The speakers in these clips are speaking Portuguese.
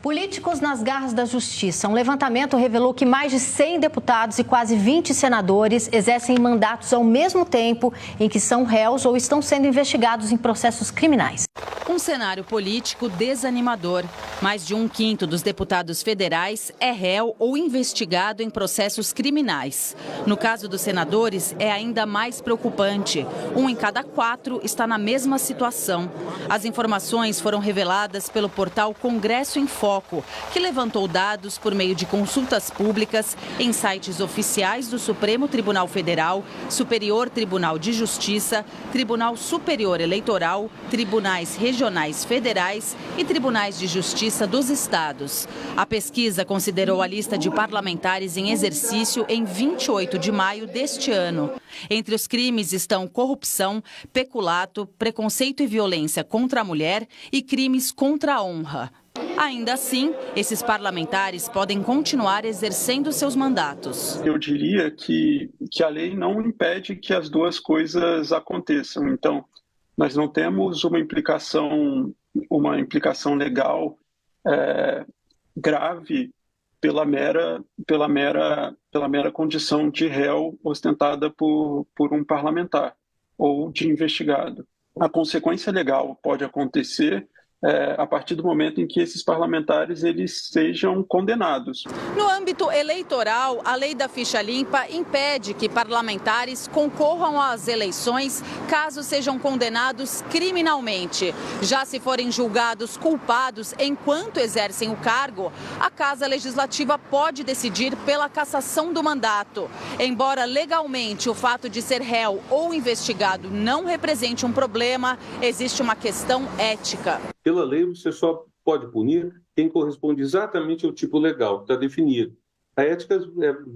Políticos nas garras da justiça. Um levantamento revelou que mais de 100 deputados e quase 20 senadores exercem mandatos ao mesmo tempo em que são réus ou estão sendo investigados em processos criminais. Um cenário político desanimador. Mais de 1/5 dos deputados federais é réu ou investigado em processos criminais. No caso dos senadores, é ainda mais preocupante. 1 em cada 4 está na mesma situação. As informações foram reveladas pelo portal Congresso em Foco, que levantou dados por meio de consultas públicas em sites oficiais do Supremo Tribunal Federal, Superior Tribunal de Justiça, Tribunal Superior Eleitoral, tribunais regionais federais e tribunais de justiça dos estados. A pesquisa considerou a lista de parlamentares em exercício em 28 de maio deste ano. Entre os crimes estão corrupção, peculato, preconceito e violência contra a mulher e crimes contra a honra. Ainda assim, esses parlamentares podem continuar exercendo seus mandatos. Eu diria que a lei não impede que as duas coisas aconteçam. Então, nós não temos uma implicação legal grave pela mera condição de réu ostentada por um parlamentar ou de investigado. A consequência legal pode acontecer a partir do momento em que esses parlamentares eles sejam condenados. No âmbito eleitoral, a lei da ficha limpa impede que parlamentares concorram às eleições caso sejam condenados criminalmente. Já se forem julgados culpados enquanto exercem o cargo, a Casa Legislativa pode decidir pela cassação do mandato. Embora legalmente o fato de ser réu ou investigado não represente um problema, existe uma questão ética. Pela lei, você só pode punir quem corresponde exatamente ao tipo legal que está definido. A ética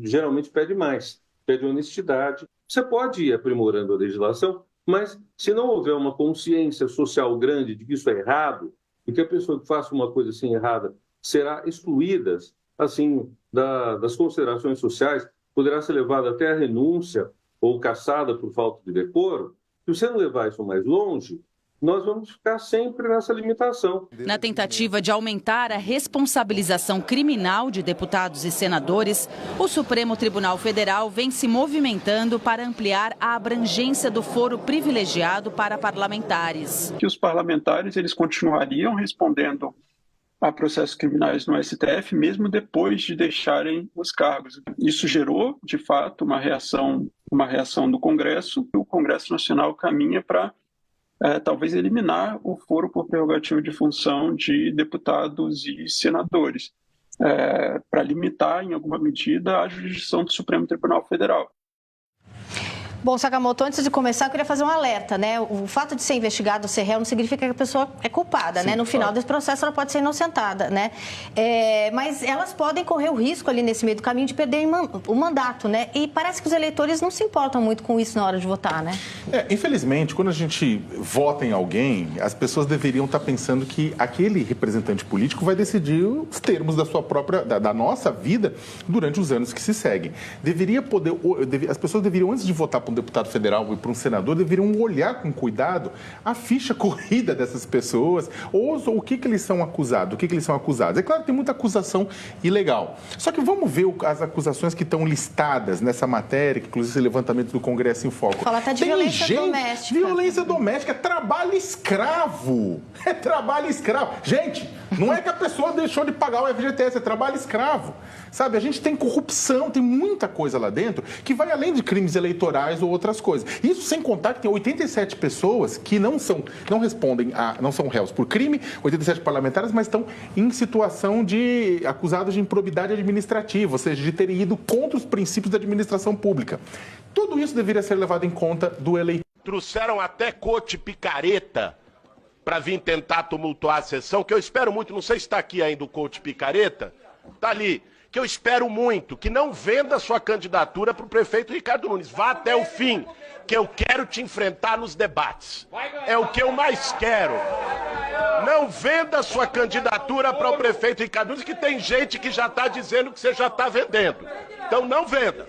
geralmente pede mais, pede honestidade. Você pode ir aprimorando a legislação, mas se não houver uma consciência social grande de que isso é errado, e que a pessoa que faça uma coisa assim errada será excluída assim, das considerações sociais, poderá ser levada até a renúncia ou cassada por falta de decoro, se você não levar isso mais longe, nós vamos ficar sempre nessa limitação. Na tentativa de aumentar a responsabilização criminal de deputados e senadores, o Supremo Tribunal Federal vem se movimentando para ampliar a abrangência do foro privilegiado para parlamentares. Que os parlamentares eles continuariam respondendo a processos criminais no STF, mesmo depois de deixarem os cargos. Isso gerou, de fato, uma reação do Congresso. O Congresso Nacional caminha para talvez eliminar o foro por prerrogativa de função de deputados e senadores, para limitar, em alguma medida, a jurisdição do Supremo Tribunal Federal. Bom, Sakamoto, antes de começar, eu queria fazer um alerta, né? O fato de ser investigado ou ser réu não significa que a pessoa é culpada, sim, né? No final desse processo, ela pode ser inocentada, né? Mas elas podem correr o risco ali nesse meio do caminho de perder o mandato, né? E parece que os eleitores não se importam muito com isso na hora de votar, né? Infelizmente, quando a gente vota em alguém, as pessoas deveriam estar pensando que aquele representante político vai decidir os termos da sua própria, da nossa vida durante os anos que se seguem. As pessoas deveriam, antes de votar por um deputado federal e para um senador, deveriam olhar com cuidado a ficha corrida dessas pessoas, ou o que eles são acusados, É claro que tem muita acusação ilegal. Só que vamos ver as acusações que estão listadas nessa matéria, que inclusive esse levantamento do Congresso em Foco. Fala até de violência doméstica. Violência doméstica é trabalho escravo. É trabalho escravo. Gente, não é que a pessoa deixou de pagar o FGTS, é trabalho escravo. Sabe, a gente tem corrupção, tem muita coisa lá dentro que vai além de crimes eleitorais ou outras coisas. Isso sem contar que tem 87 pessoas que não são réus por crime, 87 parlamentares, mas estão em situação de acusados de improbidade administrativa, ou seja, de terem ido contra os princípios da administração pública. Tudo isso deveria ser levado em conta do eleitor. Trouxeram até coach picareta para vir tentar tumultuar a sessão, que eu espero muito, não sei se está aqui ainda o coach picareta, está ali. Que eu espero muito, que não venda sua candidatura para o prefeito Ricardo Nunes. Vá até o fim, que eu quero te enfrentar nos debates. É o que eu mais quero. Não venda sua candidatura para o prefeito Ricardo Nunes, que tem gente que já está dizendo que você já está vendendo. Então não venda.